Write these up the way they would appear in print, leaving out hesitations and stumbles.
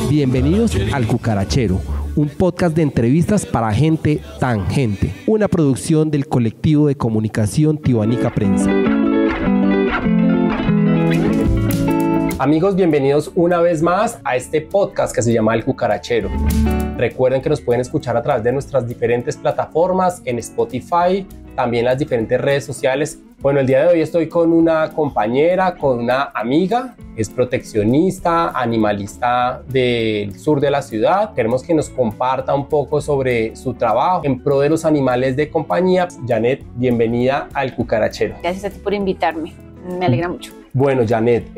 Bienvenidos al Cucarachero, un podcast de entrevistas para gente tangente, una producción del colectivo de comunicación Tibanica Prensa. Amigos, bienvenidos una vez más a este podcast que se llama El Cucarachero. Recuerden que nos pueden escuchar a través de nuestras diferentes plataformas, en Spotify, también las diferentes redes sociales. Bueno, el día de hoy estoy con una compañera, con una amiga, es proteccionista, animalista del sur de la ciudad. Queremos que nos comparta un poco sobre su trabajo en pro de los animales de compañía. Janet, bienvenida al Cucarachero. Gracias a ti por invitarme, me alegra mucho. Bueno, Janet,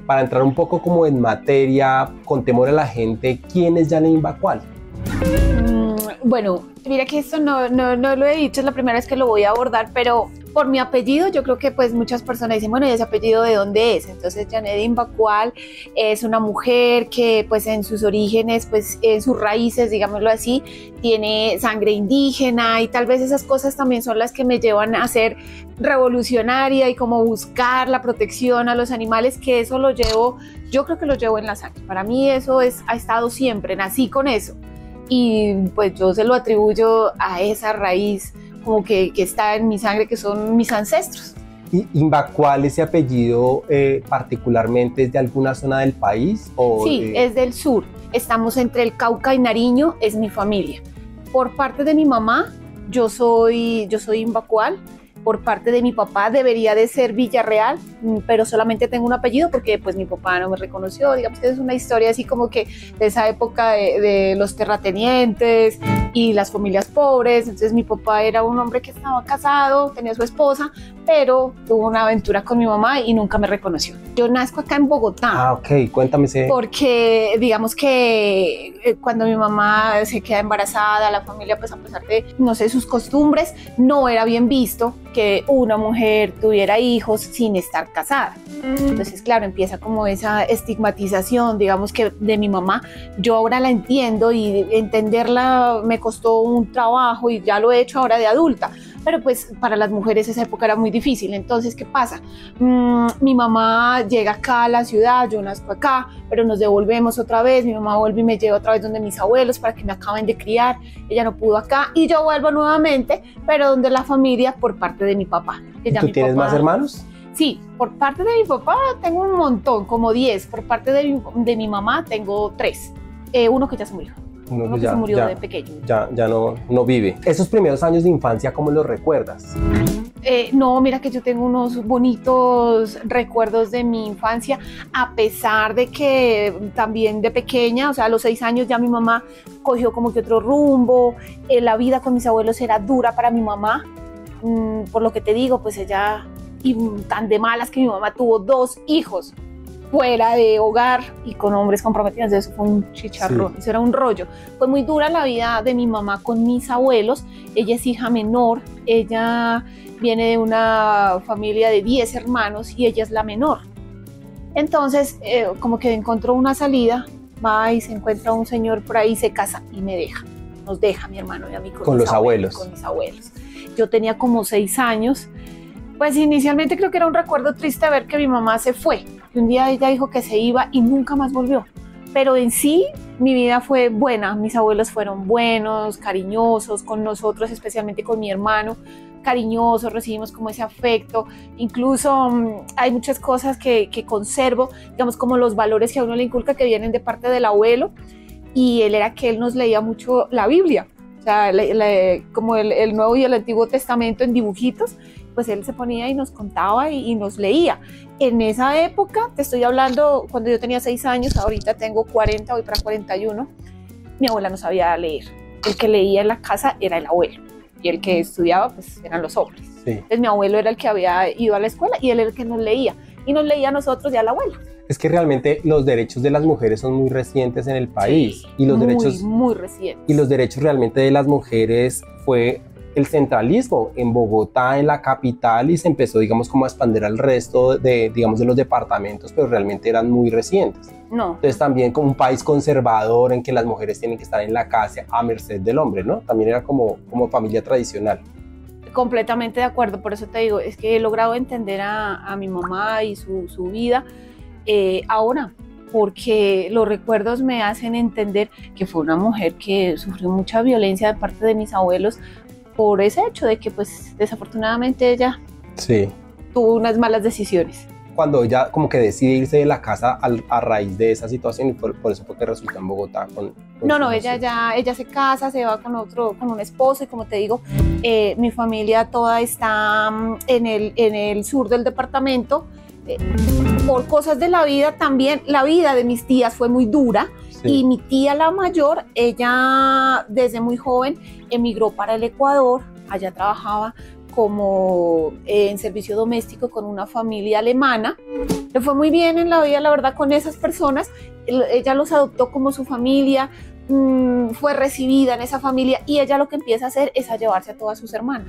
para entrar un poco como en materia, contémosle a la gente, ¿quién es Janet Imbacual? Bueno, mira que esto no lo he dicho, es la primera vez que lo voy a abordar, pero por mi apellido yo creo que pues muchas personas dicen, bueno, ¿y ese apellido de dónde es? Entonces Janet Imbacual es una mujer que pues en sus orígenes, pues en sus raíces, digámoslo así, tiene sangre indígena y tal vez esas cosas también son las que me llevan a ser revolucionaria y como buscar la protección a los animales, que eso lo llevo, yo creo que lo llevo en la sangre. Para mí eso ha estado siempre, nací con eso. Y pues yo se lo atribuyo a esa raíz como que está en mi sangre, que son mis ancestros. ¿Y Imbacual, ese apellido particularmente es de alguna zona del país? Sí, es del sur. Estamos entre el Cauca y Nariño, es mi familia. Por parte de mi mamá, yo soy Imbacual. Por parte de mi papá debería de ser Villarreal, pero solamente tengo un apellido porque pues mi papá no me reconoció. Digamos que es una historia así como que de esa época de los terratenientes y las familias pobres. Entonces mi papá era un hombre que estaba casado, tenía su esposa, pero tuvo una aventura con mi mamá y nunca me reconoció. Yo nazco acá en Bogotá. Ah, ok, cuéntame ese. Porque digamos que cuando mi mamá se queda embarazada, la familia pues a pesar de, no sé, sus costumbres, no era bien visto que una mujer tuviera hijos sin estar casada. Entonces, claro, empieza como esa estigmatización, digamos que de mi mamá. Yo ahora la entiendo y entenderla me costó un trabajo y ya lo he hecho ahora de adulta. Pero pues para las mujeres esa época era muy difícil. Entonces, ¿qué pasa? Mi mamá llega acá a la ciudad, yo nazco acá, pero nos devolvemos otra vez. Mi mamá vuelve y me lleva otra vez donde mis abuelos para que me acaben de criar. Ella no pudo acá y yo vuelvo nuevamente, pero donde la familia por parte de mi papá. ¿Tú tienes más hermanos? Sí, por parte de mi papá tengo un montón, como 10. Por parte de mi mamá tengo 3. Uno que ya se murió. Uno que se murió de pequeño. Ya no vive. Esos primeros años de infancia, ¿cómo los recuerdas? No, mira que yo tengo unos bonitos recuerdos de mi infancia, a pesar de que también de pequeña, o sea, a los 6 años ya mi mamá cogió como que otro rumbo. La vida con mis abuelos era dura para mi mamá. Por lo que te digo, pues ella, y tan de malas que mi mamá tuvo 2 hijos fuera de hogar y con hombres comprometidos. Eso fue un chicharrón, sí. Eso era un rollo. Fue muy dura la vida de mi mamá con mis abuelos. Ella es hija menor, ella viene de una familia de 10 hermanos y ella es la menor. Entonces, como que encontró una salida, va y se encuentra un señor por ahí, se casa y me deja. Nos deja mi hermano y a mí con los abuelos. Con mis abuelos. Yo tenía como 6 años. Pues inicialmente creo que era un recuerdo triste ver que mi mamá se fue. Un día ella dijo que se iba y nunca más volvió. Pero en sí, mi vida fue buena. Mis abuelos fueron buenos, cariñosos con nosotros, especialmente con mi hermano. Cariñosos, recibimos como ese afecto. Incluso hay muchas cosas que conservo, digamos como los valores que a uno le inculca que vienen de parte del abuelo. Y él era que él nos leía mucho la Biblia. O sea, como el Nuevo y el Antiguo Testamento en dibujitos, pues él se ponía y nos contaba y nos leía. En esa época, te estoy hablando cuando yo tenía 6 años, ahorita tengo 40, voy para 41, mi abuela no sabía leer. El que leía en la casa era el abuelo y el que estudiaba pues eran los hombres. Sí. Entonces mi abuelo era el que había ido a la escuela y él era el que nos leía y nos leía a nosotros y a la abuela. Es que realmente los derechos de las mujeres son muy recientes en el país. Sí, y los derechos muy recientes. Y los derechos realmente de las mujeres fue el centralismo en Bogotá, en la capital, y se empezó, digamos, como a expandir al resto de, digamos, de los departamentos, pero realmente eran muy recientes. No. Entonces también como un país conservador en que las mujeres tienen que estar en la casa a merced del hombre, ¿no? También era como familia tradicional. Completamente de acuerdo, por eso te digo, es que he logrado entender a mi mamá y su vida ahora, porque los recuerdos me hacen entender que fue una mujer que sufrió mucha violencia de parte de mis abuelos por ese hecho de que pues desafortunadamente ella tuvo unas malas decisiones. Cuando ella como que decide irse de la casa a raíz de esa situación, y por eso fue que resultó en Bogotá No, ella se casa, se va con un esposo, y como te digo, mi familia toda está en el sur del departamento. Por cosas de la vida también, la vida de mis tías fue muy dura, y mi tía la mayor, ella desde muy joven emigró para el Ecuador, allá trabajaba como en servicio doméstico con una familia alemana. Le fue muy bien en la vida, la verdad, con esas personas. Ella los adoptó como su familia, fue recibida en esa familia, y ella lo que empieza a hacer es a llevarse a todas sus hermanas,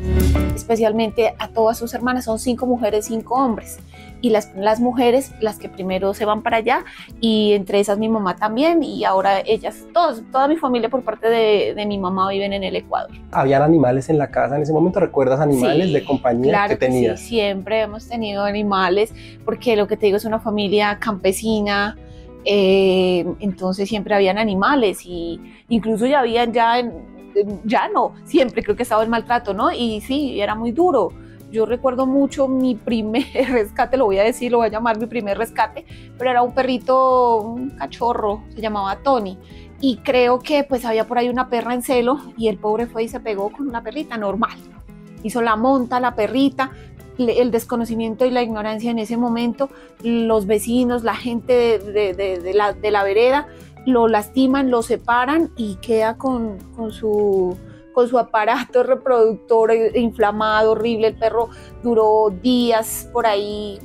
especialmente a todas sus hermanas. Son 5 mujeres, 5 hombres, y las mujeres las que primero se van para allá, y entre esas mi mamá también, y ahora ellas, toda mi familia por parte de mi mamá viven en el Ecuador. ¿Habían animales en la casa en ese momento? ¿Recuerdas animales de compañía claro que tenías? Sí, siempre hemos tenido animales, porque lo que te digo es una familia campesina. Entonces siempre habían animales, y incluso ya habían siempre creo que estaba el maltrato, ¿no? Y sí, era muy duro. Yo recuerdo mucho mi primer rescate, lo voy a llamar mi primer rescate, pero era un perrito, un cachorro, se llamaba Tony, y creo que pues había por ahí una perra en celo, y el pobre fue y se pegó con una perrita normal, hizo la monta, la perrita. El desconocimiento y la ignorancia en ese momento, los vecinos, la gente de la vereda, lo lastiman, lo separan, y queda con su aparato reproductor inflamado, horrible. El perro duró días por ahí,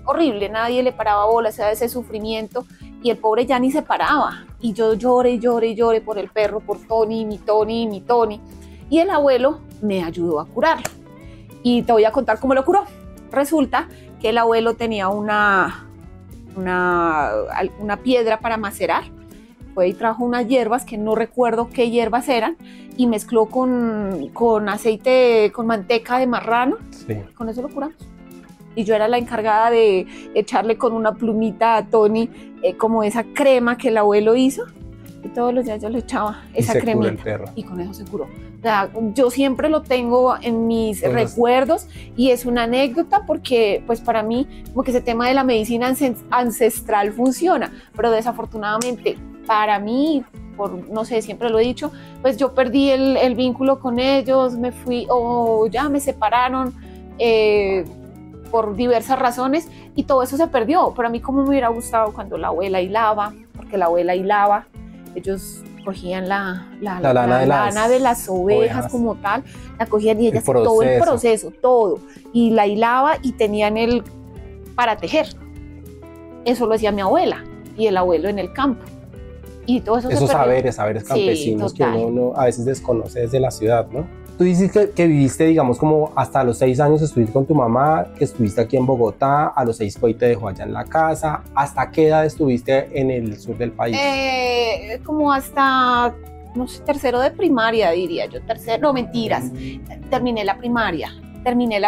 horrible, nadie le paraba bola, o sea, ese sufrimiento, y el pobre ya ni se paraba, y yo lloré por el perro, por Tony, mi Tony, y el abuelo me ayudó a curarlo. Y te voy a contar cómo lo curó. Resulta que el abuelo tenía una piedra para macerar. Fue y trajo unas hierbas, que no recuerdo qué hierbas eran, y mezcló con aceite, con manteca de marrano. Sí. Con eso lo curamos. Y yo era la encargada de echarle con una plumita a Tony como esa crema que el abuelo hizo. Y todos los días yo le echaba esa cremita, y con eso se curó. O sea, yo siempre lo tengo en mis recuerdos, y es una anécdota, porque pues para mí como que ese tema de la medicina ancestral funciona, pero desafortunadamente para mí, no sé, siempre lo he dicho, pues yo perdí el vínculo con ellos, me fui, o ya me separaron por diversas razones, y todo eso se perdió. Pero a mí como me hubiera gustado cuando la abuela hilaba, porque la abuela hilaba, ellos cogían la lana de las ovejas como tal, la cogían, y ellas todo el proceso, todo, y la hilaba, y tenían para tejer. Eso lo hacía mi abuela y el abuelo en el campo, y todo eso. Esos saberes campesinos, sí, que uno a veces desconoce desde la ciudad, ¿no? Tú dices que viviste, digamos, como hasta los 6 años estuviste con tu mamá, que estuviste aquí en Bogotá, a los 6 fue y te dejó allá en la casa. ¿Hasta qué edad estuviste en el sur del país? Como hasta, no sé, tercero de primaria, diría yo. No, mentiras. Terminé la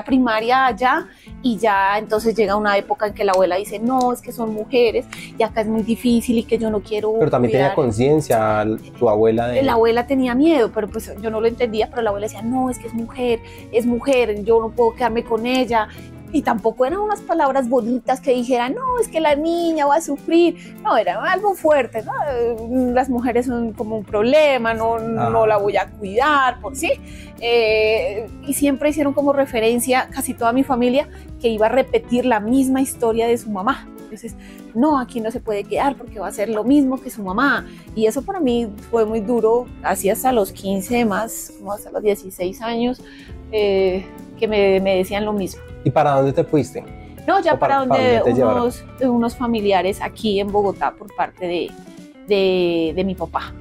primaria allá, y ya entonces llega una época en que la abuela dice, no, es que son mujeres y acá es muy difícil, y que yo no quiero. Pero también tenía conciencia tu abuela La abuela tenía miedo, pero pues yo no lo entendía, pero la abuela decía, no, es que es mujer, yo no puedo quedarme con ella. Y tampoco eran unas palabras bonitas que dijeran, no, es que la niña va a sufrir. No, era algo fuerte, ¿no? Las mujeres son como un problema, no la voy a cuidar, por sí. Y siempre hicieron como referencia, casi toda mi familia, que iba a repetir la misma historia de su mamá. Entonces, no, aquí no se puede quedar porque va a ser lo mismo que su mamá. Y eso para mí fue muy duro, así hasta los 15 más, como hasta los 16 años, que me decían lo mismo. ¿Y para dónde te fuiste? No, ya para unos familiares aquí en Bogotá por parte de mi papá.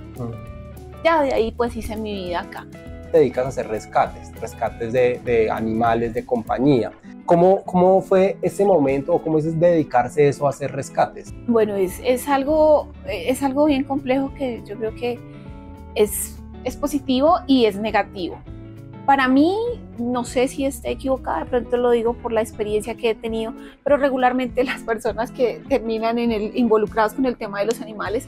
Ya de ahí pues hice mi vida acá. Te dedicas a hacer rescates de animales de compañía. ¿Cómo fue ese momento, o cómo es dedicarse eso a hacer rescates? Bueno, es algo bien complejo, que yo creo que es positivo y es negativo. Para mí, no sé si esté equivocada, de pronto lo digo por la experiencia que he tenido, pero regularmente las personas que terminan involucradas con el tema de los animales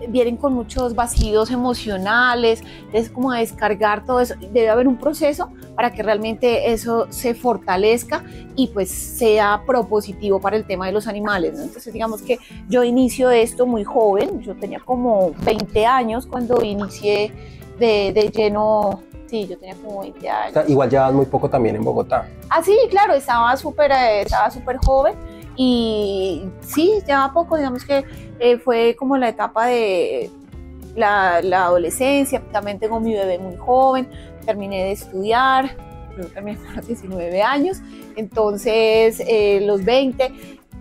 vienen con muchos vacíos emocionales, es como a descargar todo eso. Debe haber un proceso para que realmente eso se fortalezca y pues sea propositivo para el tema de los animales, ¿no? Entonces digamos que yo inicio esto muy joven, yo tenía como 20 años cuando inicié de lleno. Sí, yo tenía como 20 años. O sea, igual llevas muy poco también en Bogotá. Ah, sí, claro, estaba súper joven y sí, llevaba poco, digamos que fue como la etapa de la adolescencia, también tengo mi bebé muy joven, terminé de estudiar, creo que terminé con los 19 años, entonces los 20,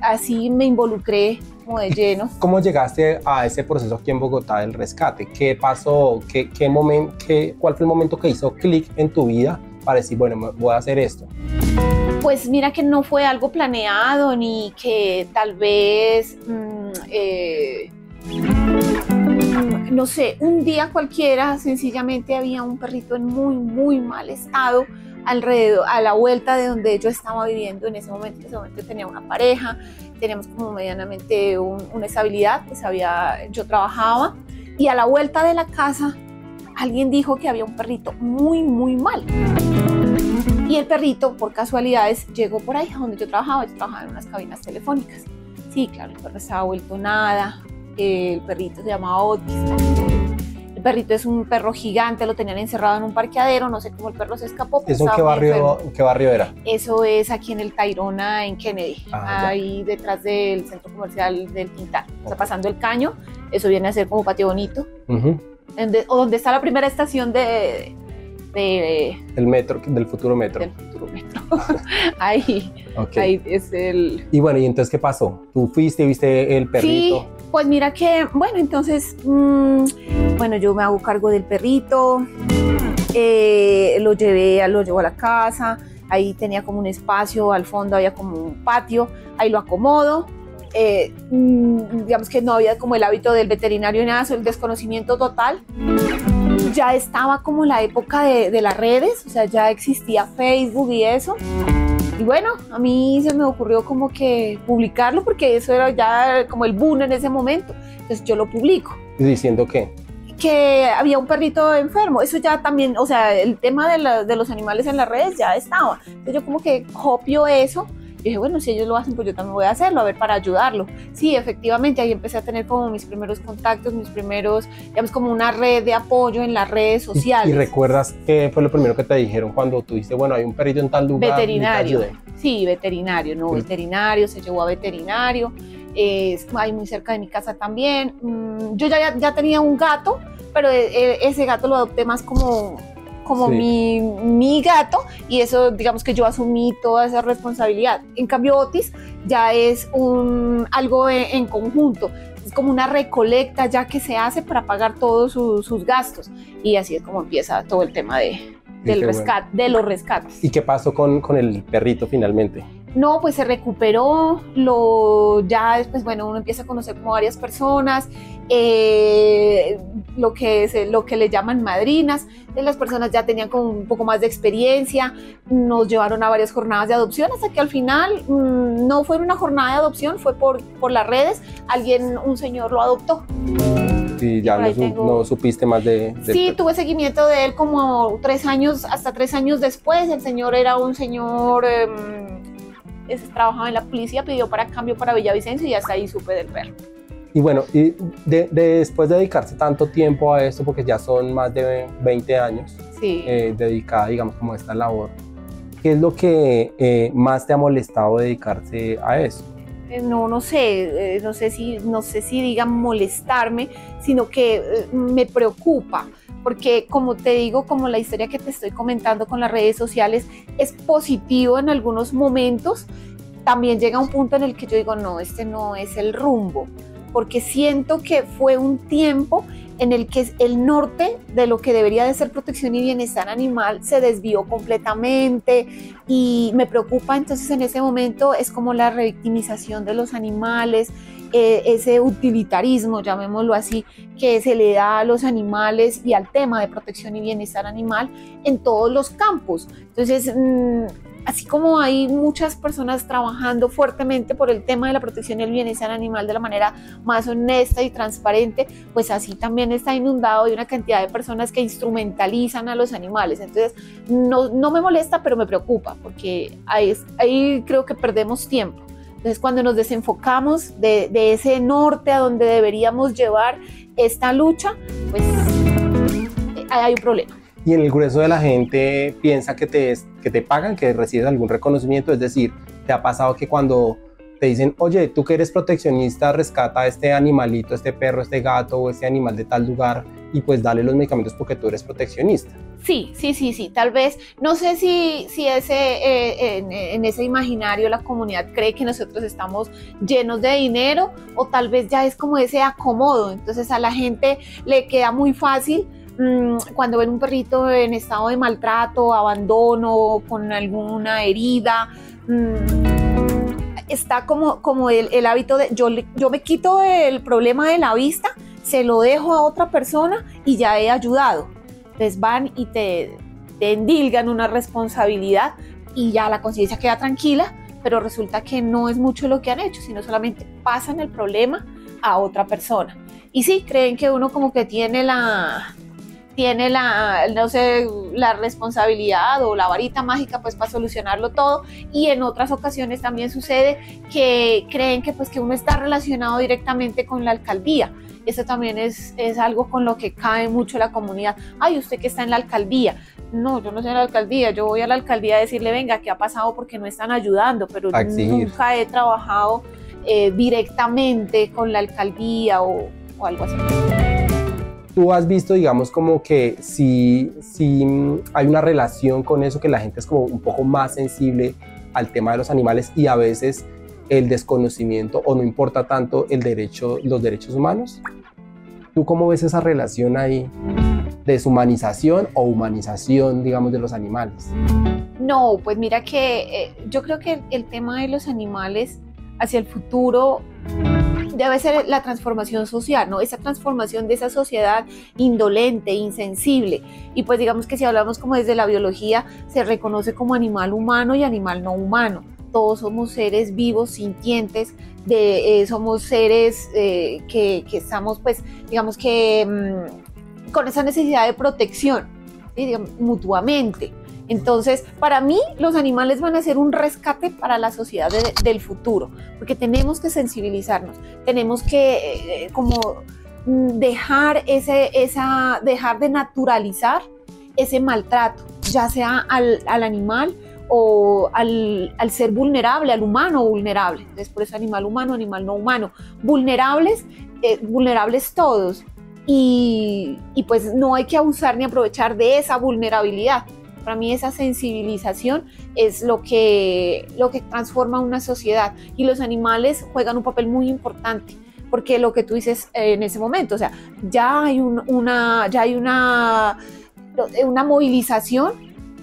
así me involucré como de lleno. ¿Cómo llegaste a ese proceso aquí en Bogotá del rescate? ¿Qué pasó? ¿Cuál fue el momento que hizo clic en tu vida para decir, bueno, voy a hacer esto? Pues mira que no fue algo planeado ni que tal vez, no sé, un día cualquiera sencillamente había un perrito en muy, muy mal estado alrededor, a la vuelta de donde yo estaba viviendo en ese momento. En ese momento tenía una pareja, teníamos como medianamente una estabilidad, pues yo trabajaba y a la vuelta de la casa alguien dijo que había un perrito muy, muy mal. Y el perrito, por casualidades, llegó por ahí donde yo trabajaba en unas cabinas telefónicas. Sí, claro, el perro estaba vuelto nada, el perrito se llamaba Otis. El perrito es un perro gigante, lo tenían encerrado en un parqueadero, no sé cómo el perro se escapó. ¿Eso en qué barrio era? Eso es aquí en el Tayrona, en Kennedy, ahí ya. Detrás del centro comercial del Quintal. O sea, pasando el Caño, eso viene a ser como Patio Bonito, o donde está la primera estación del metro, del futuro metro. Del futuro metro. Ahí, Okay. Ahí es el... Y bueno, ¿y entonces qué pasó? ¿Tú fuiste, viste el perrito? Sí, pues mira que, bueno, entonces, bueno, yo me hago cargo del perrito, lo llevo a la casa, ahí tenía como un espacio, al fondo había como un patio, ahí lo acomodo. Digamos que no había como el hábito del veterinario ni nada, el desconocimiento total. Ya estaba como la época de las redes, o sea, ya existía Facebook y eso. Y bueno, a mí se me ocurrió como que publicarlo porque eso era ya como el boom en ese momento. Entonces yo lo publico. ¿Y diciendo qué? Que había un perrito enfermo. Eso ya también, o sea, el tema de los animales en las redes ya estaba. Entonces yo como que copio eso. Y dije, bueno, si ellos lo hacen, pues yo también voy a hacerlo, a ver, para ayudarlo. Sí, efectivamente, ahí empecé a tener como mis primeros contactos, digamos, como una red de apoyo en las redes sociales. ¿Y recuerdas qué fue lo primero que te dijeron cuando tú dijiste, bueno, hay un perrito en tal lugar? Veterinario. Sí, veterinario, no, veterinario, se llevó a veterinario. Ahí muy cerca de mi casa también. Yo ya tenía un gato, pero ese gato lo adopté más como sí, mi gato, y eso digamos que yo asumí toda esa responsabilidad. En cambio Otis ya es algo en conjunto, es como una recolecta ya que se hace para pagar todos sus gastos, y así es como empieza todo el tema de los rescates. ¿Y qué pasó con el perrito finalmente? No, pues se recuperó, ya después, bueno, uno empieza a conocer como varias personas, lo que le llaman madrinas. Las personas ya tenían como un poco más de experiencia, nos llevaron a varias jornadas de adopción, hasta que al final no fue una jornada de adopción, fue por las redes, un señor lo adoptó. Sí, ya no supiste más de sí, tuve seguimiento de él como 3 años, hasta 3 años después. El señor era un señor... trabajaba en la policía, pidió cambio para Villavicencio, y hasta ahí supe del perro. Y bueno, y después de dedicarse tanto tiempo a esto, porque ya son más de 20 años sí, dedicada, digamos, como a esta labor, ¿qué es lo que más te ha molestado dedicarse a eso? No sé, no sé si digan molestarme, sino que me preocupa, porque como te digo, como la historia que te estoy comentando con las redes sociales es positivo en algunos momentos, también llega un punto en el que yo digo, no, este no es el rumbo, porque siento que fue un tiempo en el que el norte de lo que debería de ser protección y bienestar animal se desvió completamente, y me preocupa. Entonces en ese momento es como la revictimización de los animales, ese utilitarismo, llamémoslo así, que se le da a los animales y al tema de protección y bienestar animal en todos los campos. Entonces, así como hay muchas personas trabajando fuertemente por el tema de la protección y el bienestar animal de la manera más honesta y transparente, pues así también está inundado de una cantidad de personas que instrumentalizan a los animales. Entonces, no me molesta, pero me preocupa, porque ahí creo que perdemos tiempo. Entonces, cuando nos desenfocamos de ese norte a donde deberíamos llevar esta lucha, pues hay un problema. Y en el grueso de la gente piensa que te pagan, que recibes algún reconocimiento. Es decir, ¿te ha pasado que cuando te dicen, oye, tú que eres proteccionista, rescata a este animalito, este perro, este gato o este animal de tal lugar y pues dale los medicamentos porque tú eres proteccionista? Sí, tal vez, no sé si en ese imaginario la comunidad cree que nosotros estamos llenos de dinero, o tal vez ya es como ese acomodo. Entonces a la gente le queda muy fácil cuando ven un perrito en estado de maltrato, abandono, con alguna herida, está como el hábito de yo me quito el problema de la vista, se lo dejo a otra persona y ya he ayudado. Entonces van y te endilgan una responsabilidad y ya la conciencia queda tranquila, pero resulta que no es mucho lo que han hecho, sino solamente pasan el problema a otra persona. Y sí, creen que uno como que tiene la responsabilidad o la varita mágica pues para solucionarlo todo, y en otras ocasiones también sucede que creen que pues que uno está relacionado directamente con la alcaldía. Eso también es algo con lo que cae mucho la comunidad. Ay, usted que está en la alcaldía. No, yo no soy en la alcaldía, yo voy a la alcaldía a decirle, venga, ¿qué ha pasado? Porque no están ayudando, pero nunca he trabajado directamente con la alcaldía o algo así. ¿Tú has visto, digamos, como que si hay una relación con eso, que la gente es como un poco más sensible al tema de los animales y a veces el desconocimiento o no importa tanto los derechos humanos? ¿Tú cómo ves esa relación ahí? ¿Deshumanización o humanización, digamos, de los animales? No, pues mira que yo creo que el tema de los animales hacia el futuro debe ser la transformación social, ¿no? Esa transformación de esa sociedad indolente, insensible. Y pues digamos que si hablamos como desde la biología, se reconoce como animal humano y animal no humano. Todos somos seres vivos, sintientes, somos seres que estamos, pues, digamos que con esa necesidad de protección, ¿sí? Digamos, mutuamente. Entonces, para mí, los animales van a ser un rescate para la sociedad del futuro, porque tenemos que sensibilizarnos, tenemos que dejar de naturalizar ese maltrato, ya sea al animal o al ser vulnerable, al humano vulnerable. Entonces, por eso animal humano, animal no humano. Vulnerables todos. Y pues no hay que abusar ni aprovechar de esa vulnerabilidad. Para mí esa sensibilización es lo que transforma una sociedad, y los animales juegan un papel muy importante, porque lo que tú dices en ese momento, o sea, ya hay una movilización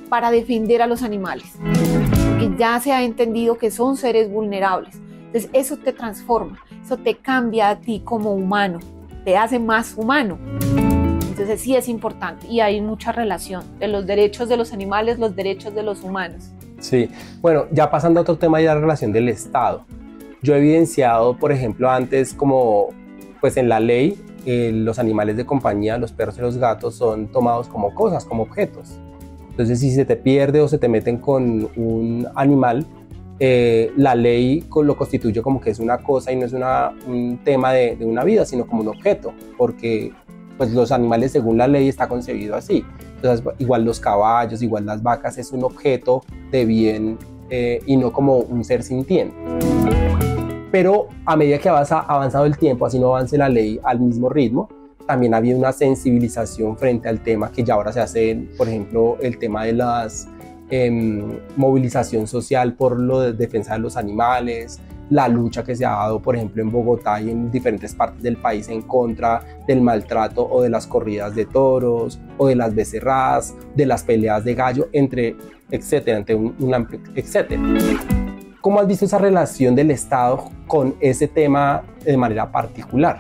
para defender a los animales, porque ya se ha entendido que son seres vulnerables. Entonces eso te transforma, eso te cambia a ti como humano, te hace más humano. Entonces sí es importante, y hay mucha relación de los derechos de los animales, los derechos de los humanos. Sí, bueno, ya pasando a otro tema, ya la relación del Estado. Yo he evidenciado, por ejemplo, antes como pues en la ley, los animales de compañía, los perros y los gatos son tomados como cosas, como objetos. Entonces si se te pierde o se te meten con un animal, la ley lo constituye como que es una cosa y no es un tema de una vida, sino como un objeto, porque pues los animales según la ley está concebido así. Entonces igual los caballos, igual las vacas, es un objeto de bien y no como un ser sintiente. Pero a medida que ha avanzado el tiempo, así no avance la ley al mismo ritmo, también ha habido una sensibilización frente al tema, que ya ahora se hace, por ejemplo, el tema de las movilización social por la defensa de los animales, la lucha que se ha dado, por ejemplo, en Bogotá y en diferentes partes del país en contra del maltrato o de las corridas de toros o de las becerradas, de las peleas de gallo, etcétera, etcétera. ¿Cómo has visto esa relación del Estado con ese tema de manera particular?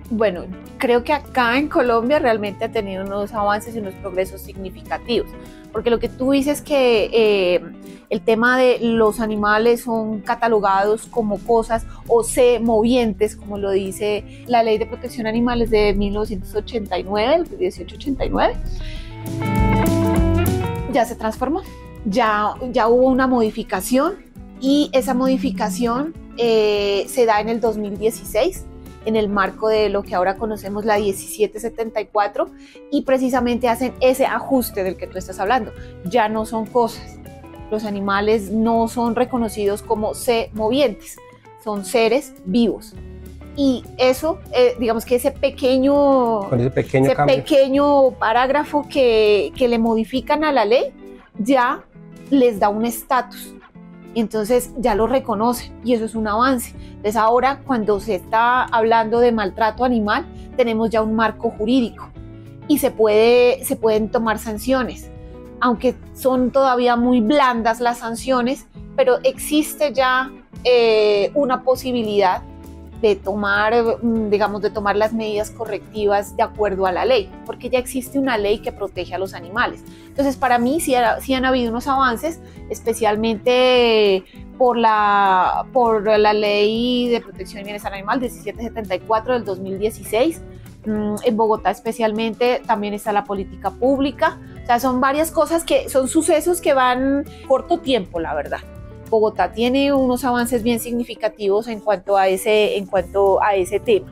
Bueno, creo que acá en Colombia realmente ha tenido unos avances y unos progresos significativos, porque lo que tú dices que el tema de los animales son catalogados como cosas o movientes, como lo dice la Ley de Protección Animales de 1989, el 1889, ya se transformó, ya hubo una modificación y esa modificación se da en el 2016 en el marco de lo que ahora conocemos la 1774 y precisamente hacen ese ajuste del que tú estás hablando. Ya no son cosas, los animales no son reconocidos como movientes, son seres vivos. Y eso, digamos que ese pequeño parágrafo que le modifican a la ley, ya les da un estatus. Entonces ya lo reconocen y eso es un avance. Entonces ahora cuando se está hablando de maltrato animal, tenemos ya un marco jurídico y se pueden tomar sanciones. Aunque son todavía muy blandas las sanciones, pero existe ya una posibilidad de tomar las medidas correctivas de acuerdo a la ley, porque ya existe una ley que protege a los animales. Entonces, para mí sí han habido unos avances, especialmente por la Ley de Protección y Bienestar Animal 1774 del 2016. En Bogotá especialmente también está la política pública. O sea, son varias cosas que son sucesos que van corto tiempo, la verdad. Bogotá tiene unos avances bien significativos en cuanto a ese tema.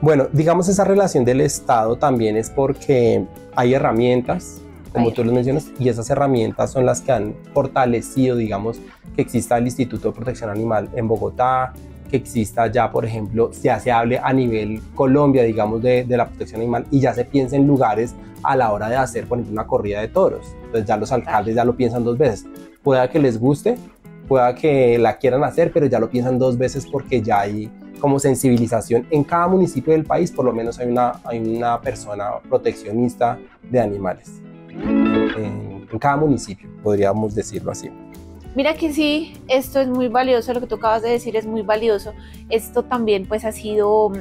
Bueno, digamos esa relación del Estado también es porque hay herramientas, como tú lo mencionas, y esas herramientas son las que han fortalecido, digamos, que exista el Instituto de Protección Animal en Bogotá, que exista ya, por ejemplo, ya se hable a nivel Colombia, digamos, de la protección animal y ya se piensa en lugares a la hora de hacer, por ejemplo, una corrida de toros. Entonces ya los alcaldes ya lo piensan dos veces. Pueda que les guste, pueda que la quieran hacer, pero ya lo piensan dos veces porque ya hay como sensibilización. En cada municipio del país por lo menos hay una persona proteccionista de animales. En cada municipio, podríamos decirlo así. Mira que sí, esto es muy valioso, lo que tú acabas de decir es muy valioso. Esto también pues ha sido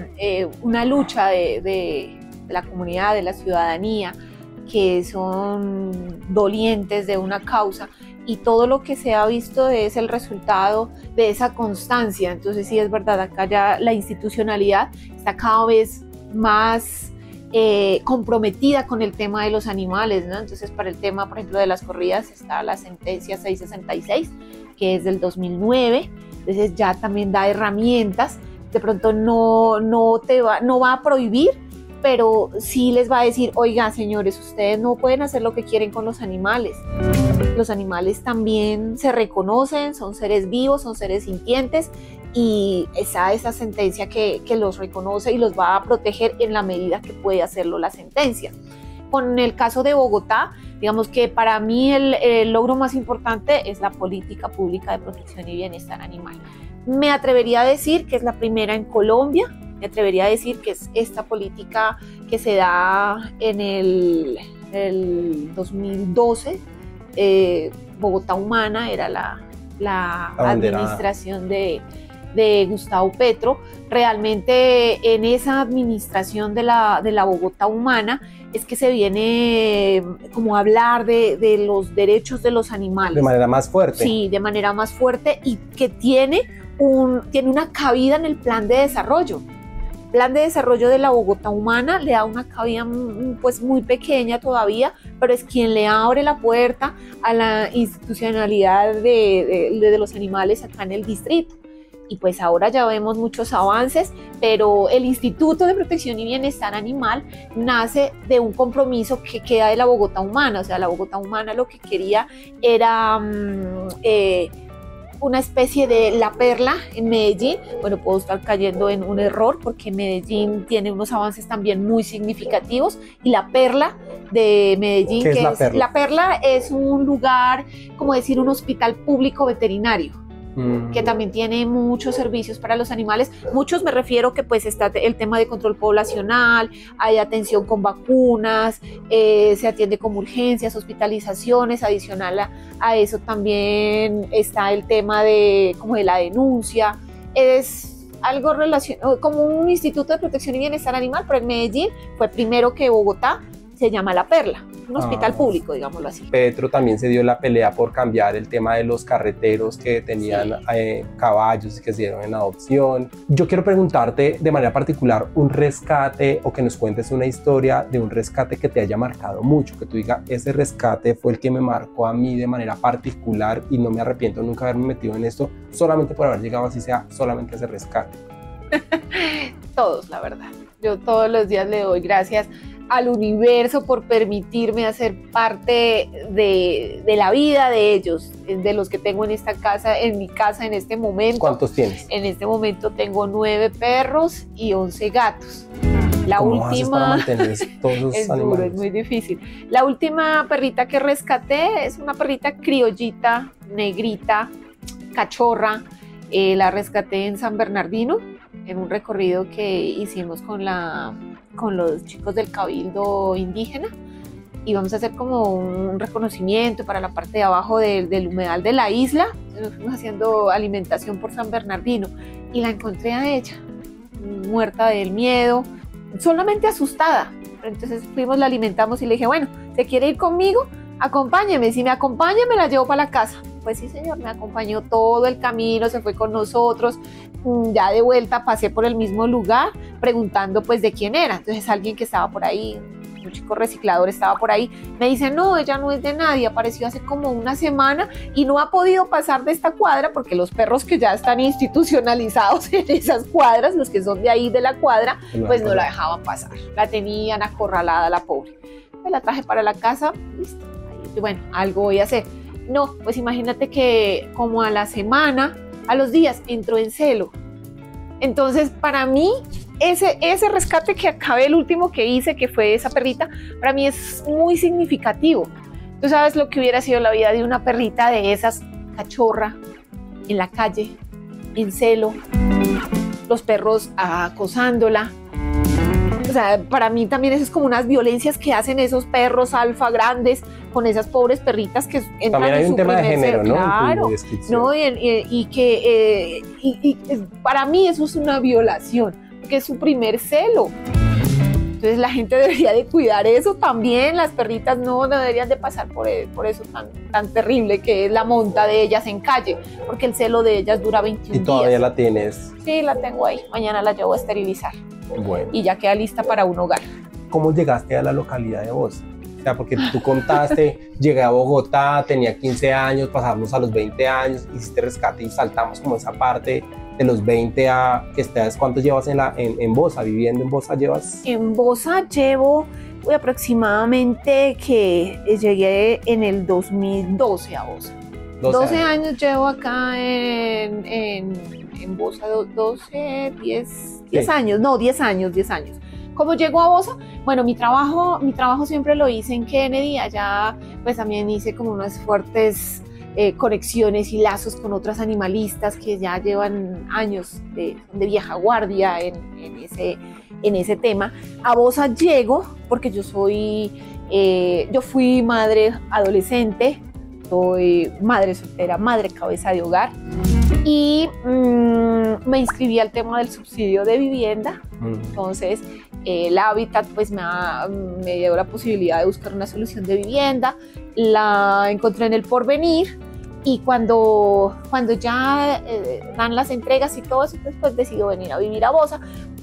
una lucha de la comunidad, de la ciudadanía, que son dolientes de una causa, y todo lo que se ha visto es el resultado de esa constancia. Entonces sí es verdad, acá ya la institucionalidad está cada vez más comprometida con el tema de los animales, ¿no? Entonces para el tema, por ejemplo, de las corridas está la sentencia 666, que es del 2009, entonces ya también da herramientas. De pronto no va a prohibir, pero sí les va a decir, oiga, señores, ustedes no pueden hacer lo que quieren con los animales. Los animales también se reconocen, son seres vivos, son seres sintientes, y esa sentencia que los reconoce y los va a proteger en la medida que puede hacerlo la sentencia. Con el caso de Bogotá, digamos que para mí el logro más importante es la política pública de protección y bienestar animal. Me atrevería a decir que es la primera en Colombia. Me atrevería a decir que es esta política que se da en el 2012. Bogotá Humana era la administración de Gustavo Petro. Realmente en esa administración de la Bogotá Humana es que se viene como a hablar de los derechos de los animales. De manera más fuerte. Sí, de manera más fuerte, y que tiene una cabida en el plan de desarrollo. El plan de desarrollo de la Bogotá Humana le da una cabida pues muy pequeña todavía, pero es quien le abre la puerta a la institucionalidad de los animales acá en el distrito. Y pues ahora ya vemos muchos avances, pero el Instituto de Protección y Bienestar Animal nace de un compromiso que queda de la Bogotá Humana. O sea, la Bogotá Humana lo que quería era una especie de La Perla en Medellín. Bueno, puedo estar cayendo en un error porque Medellín tiene unos avances también muy significativos, y La Perla de Medellín, ¿Qué es La Perla? La Perla es un lugar, como decir, un hospital público veterinario. que también tiene muchos servicios para los animales. Muchos me refiero que pues está el tema de control poblacional, hay atención con vacunas, se atiende como urgencias, hospitalizaciones. Adicional a eso también está el tema de como de la denuncia. Es algo relacionado como un instituto de protección y bienestar animal, pero en Medellín fue primero que Bogotá. Se llama La Perla, un hospital público, digámoslo así. Petro también se dio la pelea por cambiar el tema de los carreteros que tenían caballos y que se dieron en adopción. Yo quiero preguntarte de manera particular un rescate, o que nos cuentes una historia de un rescate que te haya marcado mucho, que tú digas, ese rescate fue el que me marcó a mí de manera particular y no me arrepiento nunca haberme metido en esto solamente por haber llegado, así sea solamente ese rescate. Todos, la verdad. Yo todos los días le doy gracias al universo por permitirme hacer parte de la vida de ellos, de los que tengo en esta casa, en mi casa en este momento. ¿Cuántos tienes? En este momento tengo 9 perros y 11 gatos. La ¿Cómo última haces para mantener todos esos es animales? duro, es muy difícil. La última perrita que rescaté es una perrita criollita, negrita, cachorra. La rescaté en San Bernardino, en un recorrido que hicimos con los chicos del Cabildo Indígena, y vamos a hacer como un reconocimiento para la parte de abajo del humedal de la isla. Nos fuimos haciendo alimentación por San Bernardino y la encontré a ella, muerta del miedo, solamente asustada. Entonces fuimos, la alimentamos y le dije, bueno, ¿se quiere ir conmigo? Acompáñeme, si me acompaña me la llevo para la casa. Pues sí, señor, me acompañó todo el camino, se fue con nosotros. Ya de vuelta pasé por el mismo lugar preguntando pues de quién era. Entonces alguien que estaba por ahí, un chico reciclador estaba por ahí, me dice, no, ella no es de nadie, apareció hace como una semana y no ha podido pasar de esta cuadra porque los perros que ya están institucionalizados en esas cuadras, los que son de ahí de la cuadra, pues no la dejaban pasar. La tenían acorralada la pobre. Me la traje para la casa, listo. Y bueno, algo voy a hacer. No, pues imagínate que como a la semana, a los días, entró en celo. Entonces, para mí, ese rescate que acabé, el último que hice, que fue esa perrita, para mí es muy significativo. Tú sabes lo que hubiera sido la vida de una perrita de esas, cachorra, en la calle, en celo, los perros acosándola. O sea, para mí también eso es como unas violencias que hacen esos perros alfa grandes con esas pobres perritas que entran también hay en su un tema de género, ¿no? Claro, ¿no? Y para mí eso es una violación, porque es su primer celo. Entonces la gente debería de cuidar eso también. Las perritas no deberían de pasar por eso tan terrible que es la monta de ellas en calle, porque el celo de ellas dura 21 días. ¿Y todavía la tienes? Sí, la tengo ahí. Mañana la llevo a esterilizar. Bueno. Y ya queda lista para un hogar. ¿Cómo llegaste a la localidad de Bosa? O sea, porque tú contaste, llegué a Bogotá, tenía 15 años, pasamos a los 20 años, hiciste rescate y saltamos como esa parte de los 20 a que estás. ¿Cuánto llevas en Bosa? ¿Viviendo en Bosa llevas? En Bosa llevo aproximadamente que llegué en el 2012 a Bosa. 12 años llevo acá en Bosa, 12, 10 años, no, 10 años. ¿Cómo llego a Bosa? Bueno, mi trabajo siempre lo hice en Kennedy, allá pues también hice como unas fuertes conexiones y lazos con otras animalistas que ya llevan años de vieja guardia en ese tema. A Bosa llego porque yo fui madre adolescente, soy madre soltera, madre cabeza de hogar, y me inscribí al tema del subsidio de vivienda. Entonces el Hábitat pues me dio la posibilidad de buscar una solución de vivienda, la encontré en El Porvenir, y cuando ya dan las entregas y todo eso, pues decido venir a vivir a Bosa.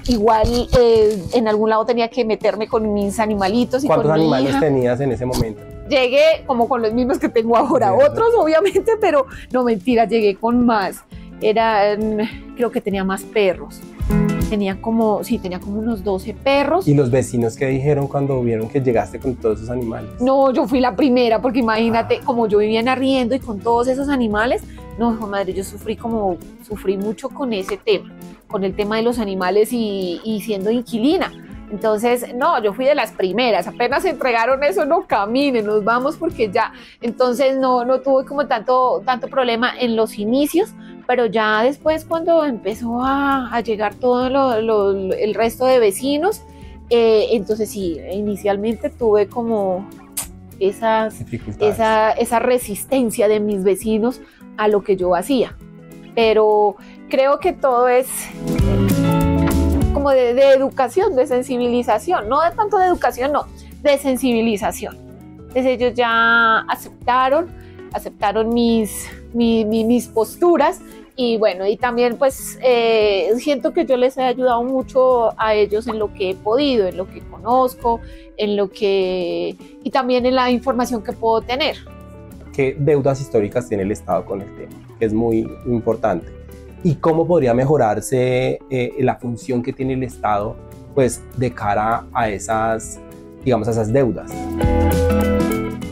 Igual en algún lado tenía que meterme con mis animalitos y con mi hija. ¿Cuántos animales tenías en ese momento? Llegué como con los mismos que tengo ahora, otros obviamente, pero no, mentira, llegué con más. Creo que tenía más perros. Tenía como unos 12 perros. ¿Y los vecinos qué dijeron cuando vieron que llegaste con todos esos animales? No, yo fui la primera, porque imagínate, como yo vivía en arriendo y con todos esos animales, no, hijo madre, yo sufrí mucho con ese tema, con el tema de los animales y siendo inquilina. Entonces, no, yo fui de las primeras, apenas entregaron eso, no caminen, nos vamos porque ya. Entonces no tuve como tanto problema en los inicios, pero ya después cuando empezó a llegar todo el resto de vecinos, entonces sí, inicialmente tuve como esa resistencia de mis vecinos a lo que yo hacía, pero creo que todo es como de educación, de sensibilización, no de tanto de educación, no, de sensibilización. Entonces ellos ya aceptaron mis posturas y bueno, y también pues siento que yo les he ayudado mucho a ellos en lo que he podido, en lo que conozco, y también en la información que puedo tener. ¿Qué deudas históricas tiene el Estado con el tema? Que es muy importante. ¿Y cómo podría mejorarse la función que tiene el Estado pues, de cara a esas, digamos, a esas deudas?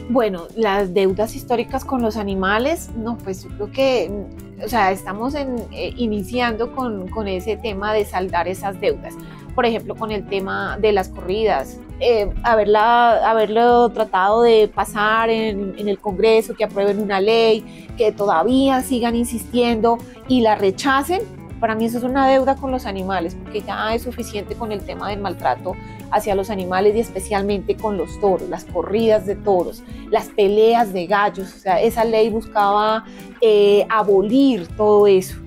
Bueno, las deudas históricas con los animales, no, pues yo creo que, o sea, estamos iniciando con ese tema de saldar esas deudas. Por ejemplo, con el tema de las corridas, haberlo tratado de pasar en el Congreso, que aprueben una ley, que todavía sigan insistiendo y la rechacen. Para mí eso es una deuda con los animales, porque ya es suficiente con el tema del maltrato hacia los animales y especialmente con los toros, las corridas de toros, las peleas de gallos. O sea, esa ley buscaba abolir todo eso,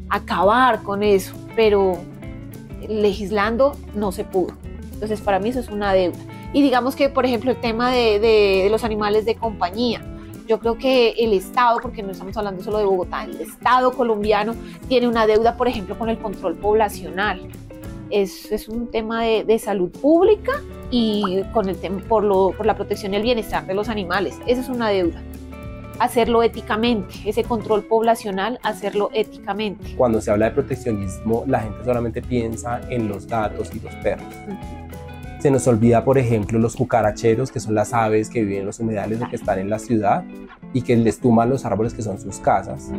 acabar con eso, pero legislando no se pudo. Entonces para mí eso es una deuda. Y digamos que, por ejemplo, el tema de los animales de compañía, yo creo que el Estado, porque no estamos hablando solo de Bogotá, el Estado colombiano tiene una deuda, por ejemplo, con el control poblacional. Es un tema de salud pública y con el tema por la protección y el bienestar de los animales. Esa es una deuda. Hacerlo éticamente, ese control poblacional, hacerlo éticamente. Cuando se habla de proteccionismo, la gente solamente piensa en los gatos y los perros. Se nos olvida, por ejemplo, los cucaracheros, que son las aves que viven en los humedales o que están en la ciudad y que les tumban los árboles que son sus casas.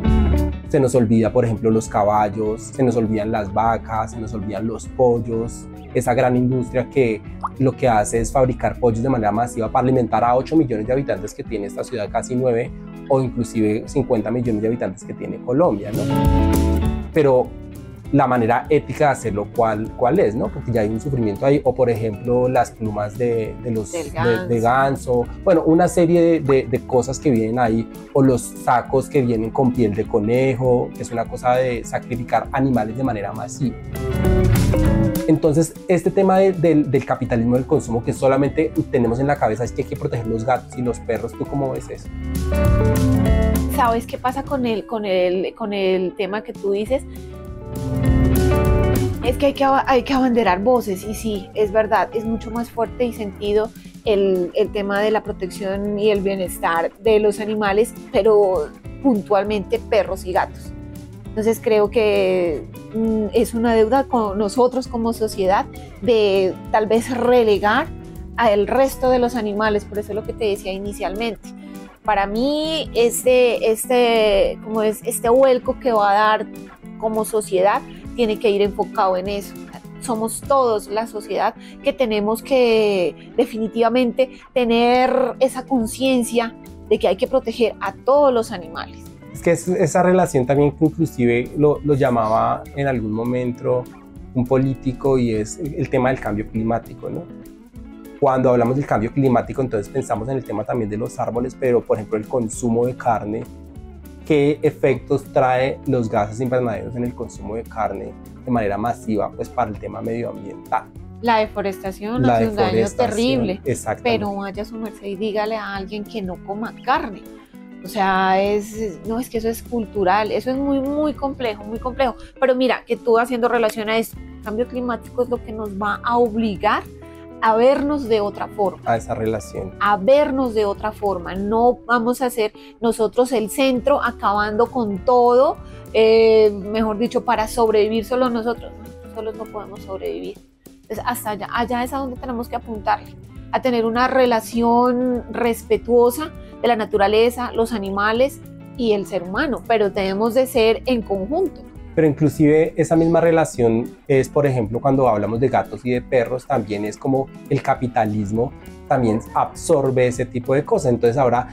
Se nos olvida, por ejemplo, los caballos, se nos olvidan las vacas, se nos olvidan los pollos, esa gran industria que lo que hace es fabricar pollos de manera masiva para alimentar a 8 millones de habitantes que tiene esta ciudad, casi 9, o inclusive 50 millones de habitantes que tiene Colombia, ¿no? Pero la manera ética de hacerlo, ¿cuál es? ¿No? Porque ya hay un sufrimiento ahí, o por ejemplo las plumas de ganso, bueno, una serie de cosas que vienen ahí, o los sacos que vienen con piel de conejo, que es una cosa de sacrificar animales de manera masiva. Entonces, este tema del capitalismo del consumo que solamente tenemos en la cabeza es que hay que proteger los gatos y los perros, ¿tú cómo ves eso? ¿Sabes qué pasa con el tema que tú dices? Es que hay que abanderar voces, y sí, es verdad, es mucho más fuerte y sentido el tema de la protección y el bienestar de los animales, pero puntualmente perros y gatos. Entonces creo que es una deuda con nosotros como sociedad de tal vez relegar al resto de los animales, por eso es lo que te decía inicialmente. Para mí este vuelco que va a dar como sociedad tiene que ir enfocado en eso. Somos todos la sociedad que tenemos que definitivamente tener esa conciencia de que hay que proteger a todos los animales. Es que esa relación también que inclusive lo llamaba en algún momento un político, y es el tema del cambio climático, ¿no? Cuando hablamos del cambio climático, entonces pensamos en el tema también de los árboles, pero por ejemplo el consumo de carne, ¿qué efectos trae los gases invernaderos en el consumo de carne de manera masiva, pues para el tema medioambial? La deforestación hace un daño terrible, exactamente. pero vaya su merced y dígale a alguien que no coma carne. O sea, es que eso es cultural, eso es muy, muy complejo, muy complejo. Pero mira, que tú haciendo relación a esto, el cambio climático es lo que nos va a obligar a vernos de otra forma. A esa relación. A vernos de otra forma. No vamos a ser nosotros el centro acabando con todo, mejor dicho, para sobrevivir solo nosotros. Nosotros solos no podemos sobrevivir. Entonces, hasta allá es a donde tenemos que apuntarle, a tener una relación respetuosa de la naturaleza, los animales y el ser humano, pero debemos de ser en conjunto. Pero inclusive esa misma relación es, por ejemplo, cuando hablamos de gatos y de perros, también es como el capitalismo también absorbe ese tipo de cosas. Entonces ahora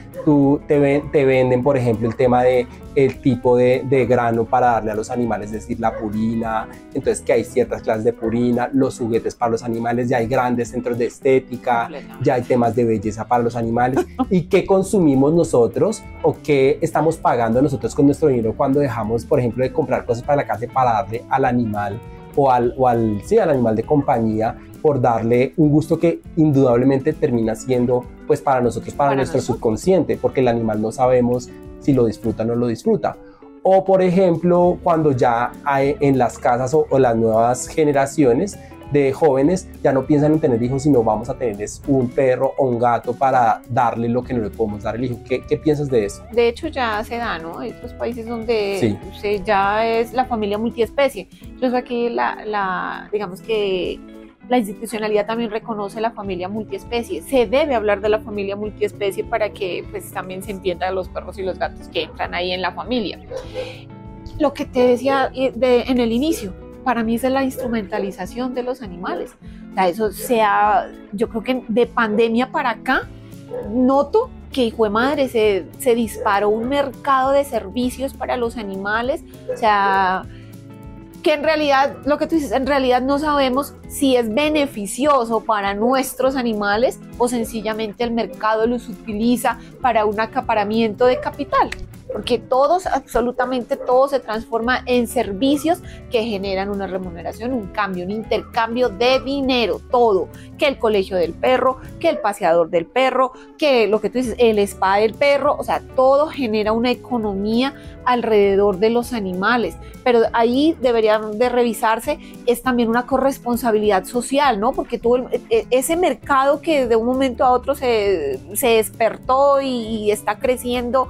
te venden, por ejemplo, el tema de el tipo de grano para darle a los animales, es decir, la purina, entonces que hay ciertas clases de purina, los juguetes para los animales, ya hay grandes centros de estética, ya hay temas de belleza para los animales. ¿Y qué consumimos nosotros o qué estamos pagando nosotros con nuestro dinero cuando dejamos, por ejemplo, de comprar cosas para la casa para darle al animal o al animal de compañía, por darle un gusto que indudablemente termina siendo pues para nosotros, para nuestro subconsciente, porque el animal no sabemos si lo disfruta o no lo disfruta? O por ejemplo, cuando ya hay en las casas o las nuevas generaciones de jóvenes ya no piensan en tener hijos, sino vamos a tener un perro o un gato para darle lo que no le podemos dar al hijo. ¿Qué piensas de eso? De hecho ya se da, ¿no? Hay otros países donde ya es la familia multiespecie. Entonces aquí digamos que la institucionalidad también reconoce la familia multiespecie. Se debe hablar de la familia multiespecie para que pues también se entienda los perros y los gatos que entran ahí en la familia. Lo que te decía en el inicio, para mí es la instrumentalización de los animales. O sea, yo creo que de pandemia para acá noto que, hijo de madre, se disparó un mercado de servicios para los animales. O sea, que en realidad, lo que tú dices, en realidad no sabemos si es beneficioso para nuestros animales o sencillamente el mercado los utiliza para un acaparamiento de capital. Porque absolutamente todo se transforma en servicios que generan una remuneración, un cambio, un intercambio de dinero, todo. Que el colegio del perro, que el paseador del perro, que lo que tú dices, el spa del perro, o sea, todo genera una economía alrededor de los animales. Pero ahí debería de revisarse, es también una corresponsabilidad social, ¿no? Porque todo ese mercado que de un momento a otro se despertó y está creciendo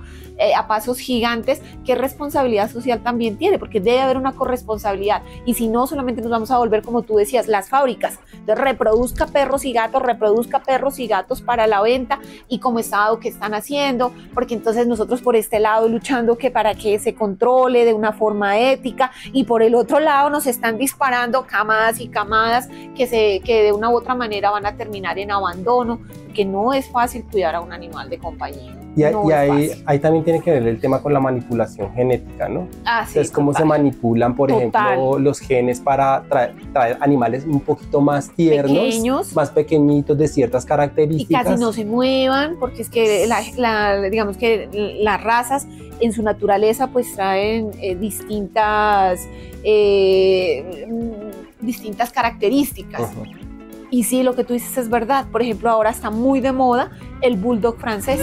a pasos gigantes, ¿qué responsabilidad social también tiene? Porque debe haber una corresponsabilidad, y si no, solamente nos vamos a volver, como tú decías, las fábricas. Entonces, reproduzca perros y gatos para la venta, y como Estado, ¿qué están haciendo? Porque entonces nosotros por este lado luchando que para que se controle de una forma ética, y por el otro lado nos están disparando camadas y camadas que de una u otra manera van a terminar en abandono, que no es fácil cuidar a un animal de compañía. Y ahí también tiene que ver el tema con la manipulación genética, ¿no? Entonces, cómo se manipulan, por ejemplo, los genes para traer animales un poquito más tiernos, más pequeñitos, de ciertas características. Y casi no se muevan, porque es que digamos que las razas en su naturaleza pues traen distintas características. Uh-huh. Y sí, lo que tú dices es verdad. Por ejemplo, ahora está muy de moda el bulldog francés.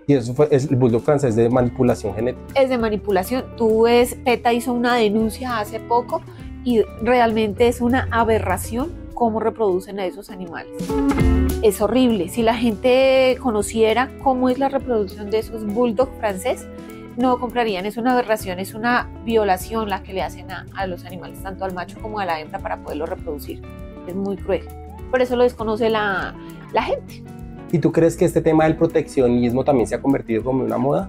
Y eso es el bulldog francés de manipulación genética. Es de manipulación. Tú ves, PETA hizo una denuncia hace poco y realmente es una aberración cómo reproducen a esos animales. Es horrible. Si la gente conociera cómo es la reproducción de esos bulldog francés, no comprarían. Es una aberración, es una violación la que le hacen a los animales, tanto al macho como a la hembra, para poderlo reproducir. Es muy cruel. Por eso lo desconoce la gente. ¿Y tú crees que este tema del proteccionismo también se ha convertido como una moda?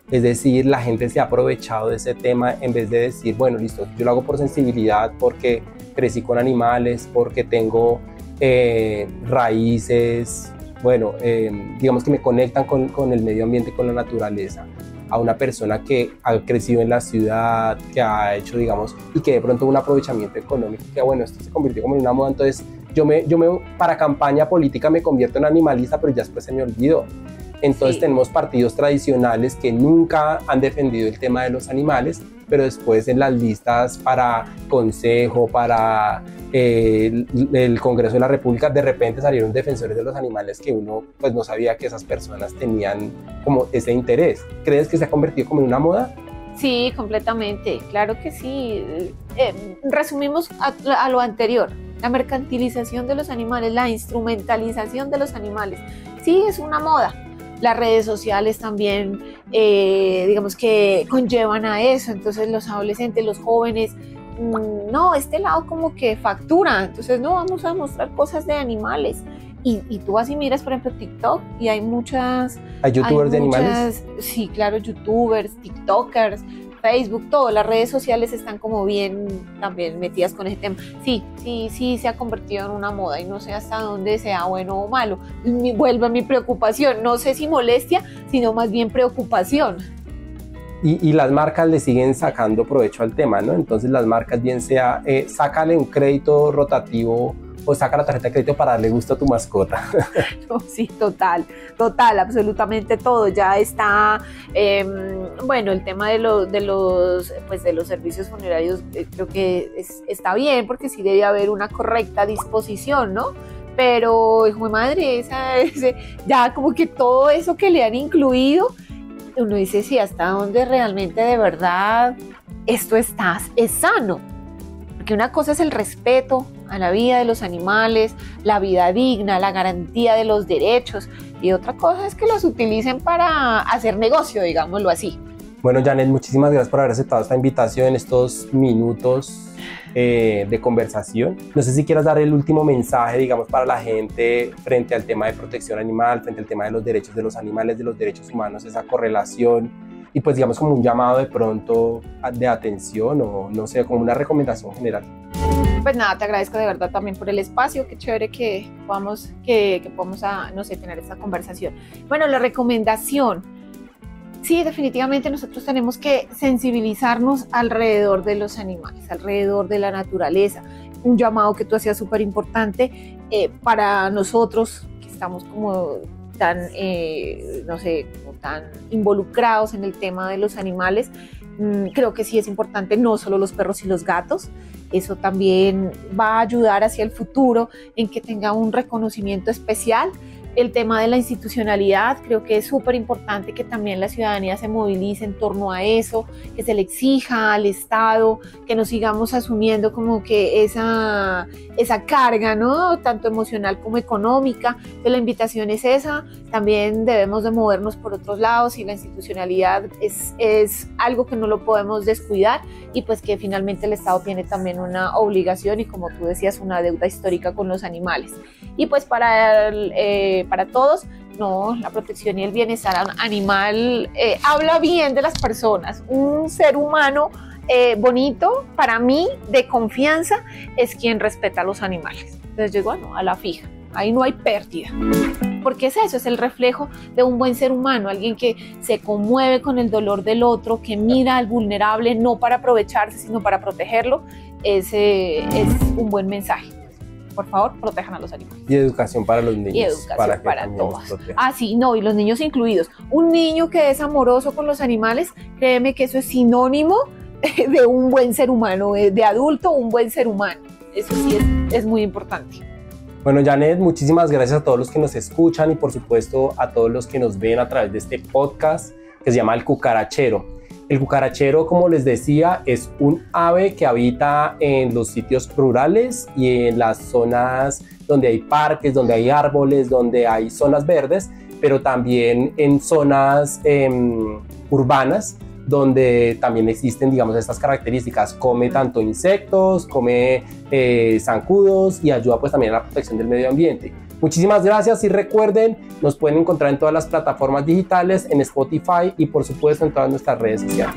Es decir, la gente se ha aprovechado de ese tema en vez de decir, bueno, listo, yo lo hago por sensibilidad, porque crecí con animales, porque tengo raíces, bueno, digamos que me conectan con el medio ambiente, con la naturaleza, a una persona que ha crecido en la ciudad, que ha hecho, digamos, y que de pronto un aprovechamiento económico, que bueno, esto se convirtió como en una moda, entonces yo para campaña política me convierto en animalista, pero ya después se me olvidó. Entonces tenemos partidos tradicionales que nunca han defendido el tema de los animales, pero después en las listas para consejo, para el Congreso de la República, de repente salieron defensores de los animales que uno pues no sabía que esas personas tenían como ese interés. ¿Crees que se ha convertido como en una moda? Sí, completamente, claro que sí. Resumimos a lo anterior, la mercantilización de los animales, la instrumentalización de los animales. Sí, es una moda. Las redes sociales también, digamos que conllevan a eso. Entonces los adolescentes, los jóvenes, no, este lado como que factura. Entonces no, vamos a mostrar cosas de animales. Y tú vas y miras, por ejemplo, TikTok, y hay muchas... ¿Hay youtubers de animales? Sí, claro, youtubers, tiktokers, Facebook, todas las redes sociales están como bien también metidas con ese tema. Sí, se ha convertido en una moda y no sé hasta dónde sea bueno o malo. Vuelve a mi preocupación, no sé si molestia, sino más bien preocupación. Y las marcas le siguen sacando provecho al tema, ¿no? Entonces las marcas, bien sea, sácale un crédito rotativo o saca la tarjeta de crédito para darle gusto a tu mascota. No, sí, total, absolutamente todo. Ya está, bueno, el tema de los servicios funerarios creo que está bien, porque sí debe haber una correcta disposición, ¿no? Pero, hijo de madre, ya como que todo eso que le han incluido, uno dice, sí, hasta dónde realmente de verdad esto es sano. Porque una cosa es el respeto a la vida de los animales, la vida digna, la garantía de los derechos, y otra cosa es que los utilicen para hacer negocio, digámoslo así. Bueno, Janet, muchísimas gracias por haber aceptado esta invitación, estos minutos de conversación. No sé si quieras dar el último mensaje, digamos, para la gente frente al tema de protección animal, frente al tema de los derechos de los animales, de los derechos humanos, esa correlación, y pues digamos como un llamado de pronto de atención o no sé, como una recomendación general. Pues nada, te agradezco de verdad también por el espacio, qué chévere que podamos no sé, tener esta conversación. Bueno, la recomendación, sí, definitivamente nosotros tenemos que sensibilizarnos alrededor de los animales, alrededor de la naturaleza. Un llamado que tú hacías súper importante para nosotros que estamos como tan, no sé, como tan involucrados en el tema de los animales. Creo que sí es importante, no solo los perros y los gatos, eso también va a ayudar hacia el futuro en que tenga un reconocimiento especial. El tema de la institucionalidad, creo que es súper importante que también la ciudadanía se movilice en torno a eso, que se le exija al Estado, que nos sigamos asumiendo como que esa carga, ¿no? Tanto emocional como económica. Entonces la invitación es esa, también debemos de movernos por otros lados y la institucionalidad es algo que no lo podemos descuidar y pues que finalmente el Estado tiene también una obligación y como tú decías, una deuda histórica con los animales. Y pues para todos, no, la protección y el bienestar animal habla bien de las personas. Un ser humano bonito, para mí, de confianza, es quien respeta a los animales. Entonces yo digo, bueno, a la fija, ahí no hay pérdida. Porque es eso, es el reflejo de un buen ser humano, alguien que se conmueve con el dolor del otro, que mira al vulnerable no para aprovecharse, sino para protegerlo. Ese es un buen mensaje. Por favor, protejan a los animales. Y educación para los niños. Y educación para todos. Ah, sí, no, y los niños incluidos. Un niño que es amoroso con los animales, créeme que eso es sinónimo de un buen ser humano, de adulto, un buen ser humano. Eso sí es muy importante. Bueno, Janet, muchísimas gracias a todos los que nos escuchan y por supuesto a todos los que nos ven a través de este podcast que se llama El Cucarachero. El cucarachero, como les decía, es un ave que habita en los sitios rurales y en las zonas donde hay parques, donde hay árboles, donde hay zonas verdes, pero también en zonas urbanas donde también existen, digamos, estas características. Come tanto insectos, come zancudos y ayuda pues también a la protección del medio ambiente. Muchísimas gracias y recuerden, nos pueden encontrar en todas las plataformas digitales, en Spotify y por supuesto en todas nuestras redes sociales.